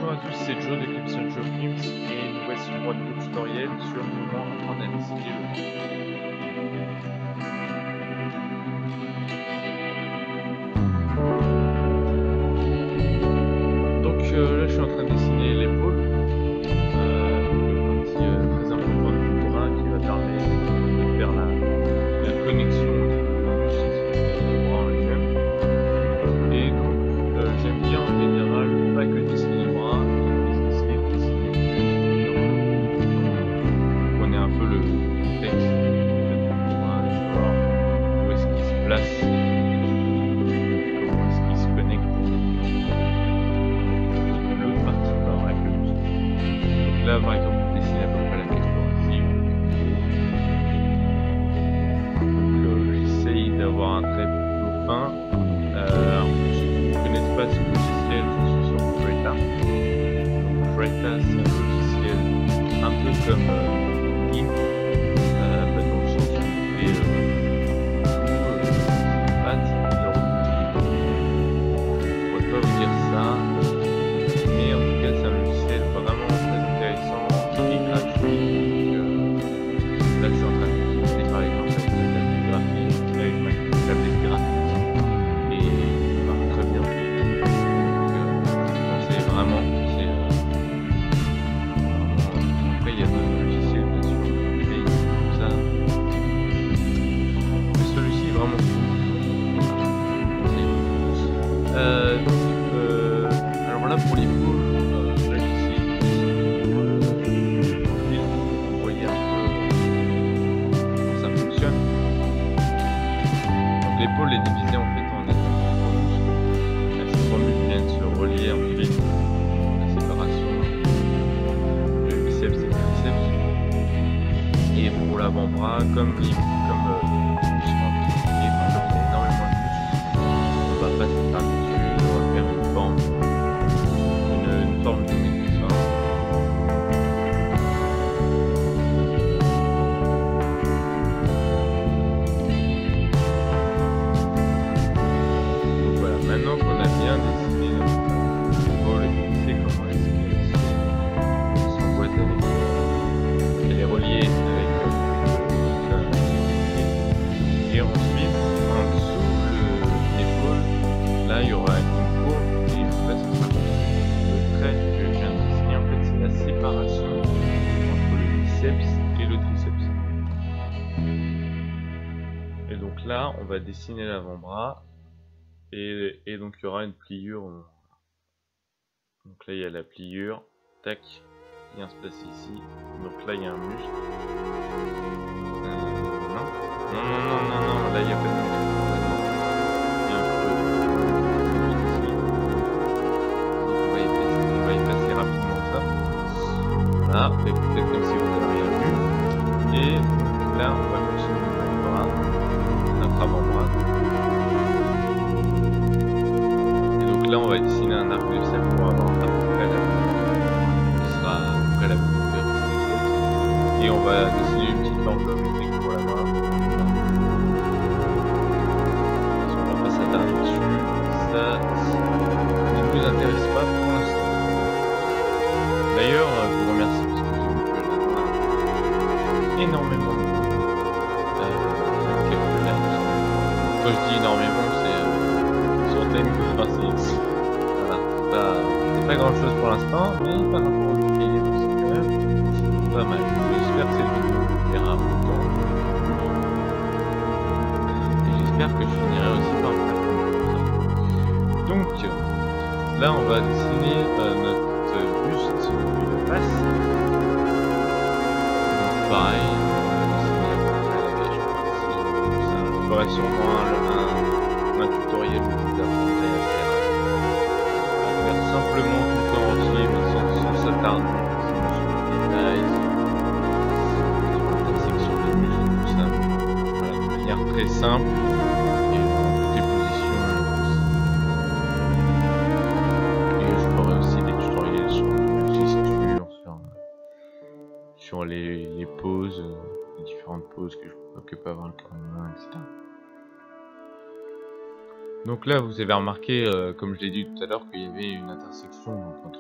Bonjour à tous, c'est Joe de Capsule Joe Films et nous voici pour un nouveau tutoriel sur comment apprendre à dessiner le Donc là je suis en train de dessiner l'épaule, une partie très importante du bras qui va permettre de faire la connexion du bras en lui-même. Et donc j'aime bien en général pas que dessiner le bras, essayer de dessiner on connaît un peu le texte du bras, savoir où est-ce qu'il se place, comment est-ce qu'il se connecte l'autre partie du bras avec le muscle. Donc là par exemple on dessine à peu près la pectorale. Donc j'essaye d'avoir un trait plutôt fin. Si vous ne connaissez pas ce logiciel, je suis sur Freta. Donc Freta c'est un logiciel un peu comme GIMP, dans le sens où vous pouvez je pourrais pas vous dire ça, mais en tout cas c'est un logiciel vraiment très intéressant qui est gratuit. Donc, là je suis en train de dessiner par exemple avec ma tablette graphique, avec ma tablette graphique, et il marche très bien. Donc je conseille vraiment. Après il y a d'autres logiciels bien sûr privés comme ça, mais celui-ci est vraiment cool. Alors là pour les poules, là j'essaie de vous voyez un peu comment ça fonctionne. Donc l'épaule est divisée en fait en étapes. Ces trois muscles viennent se relier ensuite la séparation le biceps et le triceps. Et pour l'avant-bras, comme il y a énormément de muscles, on va pas s'attarder dessus, on va faire une forme de médusa. Donc voilà, maintenant qu'on a bien dessiné l'épaule et qu'on sait comment est-ce qu'elle s'emboîte avec, elle est reliée avec ça. Et ensuite, en dessous de l'épaule, là il y aura une courbe et là ce sera le trait que je viens de dessiner. En fait, c'est la séparation entre le biceps et le triceps. Et donc là, on va dessiner l'avant-bras et donc il y aura une pliure. Donc là, il y a la pliure, tac, qui vient se placer ici. Donc là, il y a un muscle. Non, là, il n'y a pas de muscle. Il y a un peu ici. Donc on va y passer rapidement ça. Voilà, peut-être comme si vous n'avez rien vu. Et donc là, on va continuer notre bras, notre avant-bras. Et donc là, on va dessiner un arc de cercle pour avoir à peu près qui sera à peu près la même hauteur que le biceps. Et on va dessiner une petite forme géométrique pour la main. On va pas s'attarder dessus. Ça ne nous intéresse pas pour l'instant. D'ailleurs, je vous remercie parce que j'ai vu que la main a énormément de quelques likes. Quand je dis énormément, c'est centaines, voilà, c'est pas grand chose pour l'instant, mais par rapport au tutoriel, c'est quand même pas mal. J'espère que cette vidéo vous plaira autant. Et j'espère que je finirai aussi par me faire comme ça. Donc là, on va dessiner notre buste une face. Donc pareil, on va dessiner à peu près la gâche ici. Ça, je ferai sûrement un tutoriel où vous apprendrez à faire simplement tout en entier, mais sans s'attarder sur les détails, sur l'intersection des muscles, tout ça. Voilà, de manière très simple et toutes les positions. Et je ferai aussi des tutoriels sur la gesture, sur les poses, les différentes poses que je peux avoir le corps humain, etc. Donc là, vous avez remarqué, comme je l'ai dit tout à l'heure, qu'il y avait une intersection donc,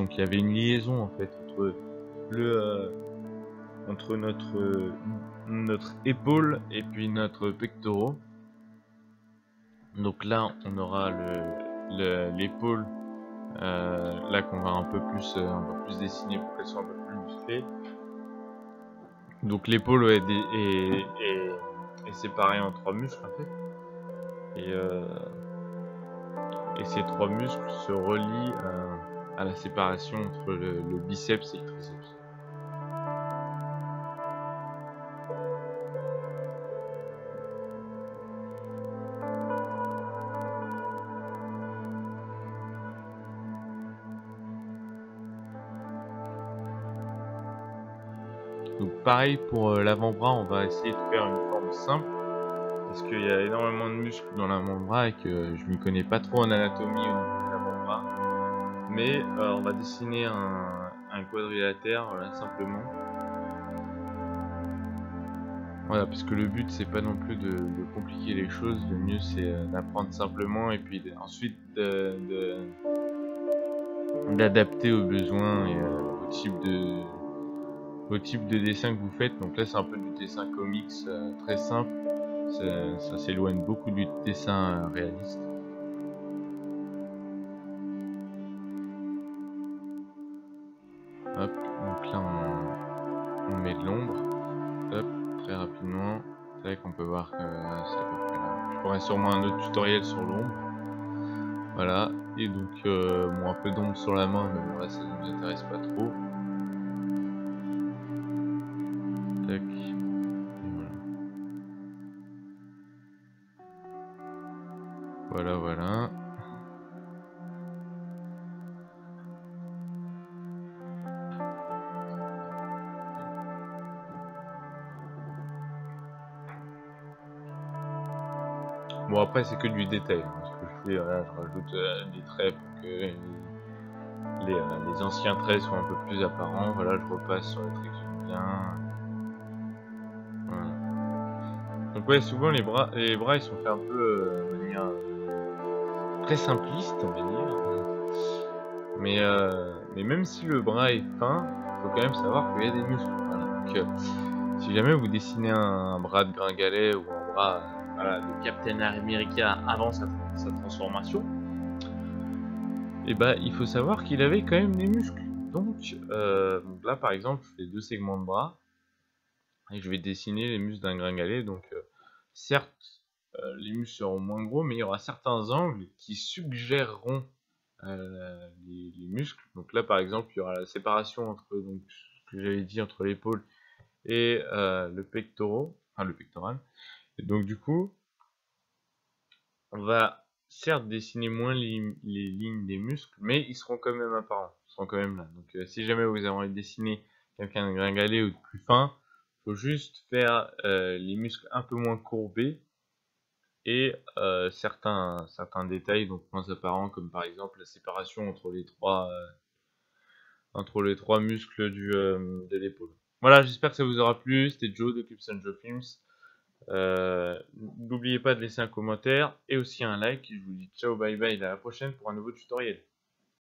qu'il y avait une liaison en fait entre notre épaule et puis notre pectoral. Donc là, on aura l'épaule, là qu'on va un peu plus dessiner pour qu'elle soit un peu plus musclée. Donc l'épaule est séparée en 3 muscles en fait. Et ces 3 muscles se relient à la séparation entre le biceps et le triceps. Donc pareil pour l'avant-bras, on va essayer de faire une forme simple parce qu'il y a énormément de muscles dans l'avant-bras et que je m'y connais pas trop en anatomie au niveau de l'avant-bras. Mais on va dessiner un quadrilatère, voilà, simplement. Voilà, parce que le but c'est pas non plus de compliquer les choses, le mieux c'est d'apprendre simplement et puis ensuite d'adapter aux besoins et au type de dessin que vous faites. Donc là c'est un peu du dessin comics très simple, ça s'éloigne beaucoup du dessin réaliste. Hop, donc là on met de l'ombre, hop, très rapidement. C'est vrai qu'on peut voir que c'est à peu près là. Je ferai sûrement un autre tutoriel sur l'ombre. Voilà, et donc bon, un peu d'ombre sur la main, mais bon là ça ne nous intéresse pas trop. Tac, et voilà. Voilà, voilà. Bon après c'est que du détail, hein. Ce que je fais, voilà, je rajoute des traits pour que les anciens traits soient un peu plus apparents. Voilà, je repasse sur les traits que j'aime bien. Voilà. Donc ouais, souvent les bras ils sont faits un peu de manière très simpliste, on va dire. Mais même si le bras est fin, il faut quand même savoir qu'il y a des muscles. Voilà. Donc si jamais vous dessinez un bras de Gringalet ou un bras voilà, de Captain America avant sa transformation, et bah il faut savoir qu'il avait quand même des muscles. Donc là par exemple je fais 2 segments de bras et je vais dessiner les muscles d'un Gringalet. Donc certes les muscles seront moins gros, mais il y aura certains angles qui suggéreront les muscles. Donc là par exemple il y aura la séparation entre donc, ce que j'avais dit entre l'épaule et le pectoral. Et donc du coup on va certes dessiner moins les lignes des muscles, mais ils seront quand même apparents, ils seront quand même là. Donc si jamais vous avez envie de dessiner quelqu'un de gringalet ou de plus fin, faut juste faire les muscles un peu moins courbés et certains détails donc moins apparents, comme par exemple la séparation entre les trois muscles de l'épaule. Voilà, j'espère que ça vous aura plu. C'était Joe de Clips and Joe Films. N'oubliez pas de laisser un commentaire et aussi un like. Je vous dis ciao, bye bye, à la prochaine pour un nouveau tutoriel.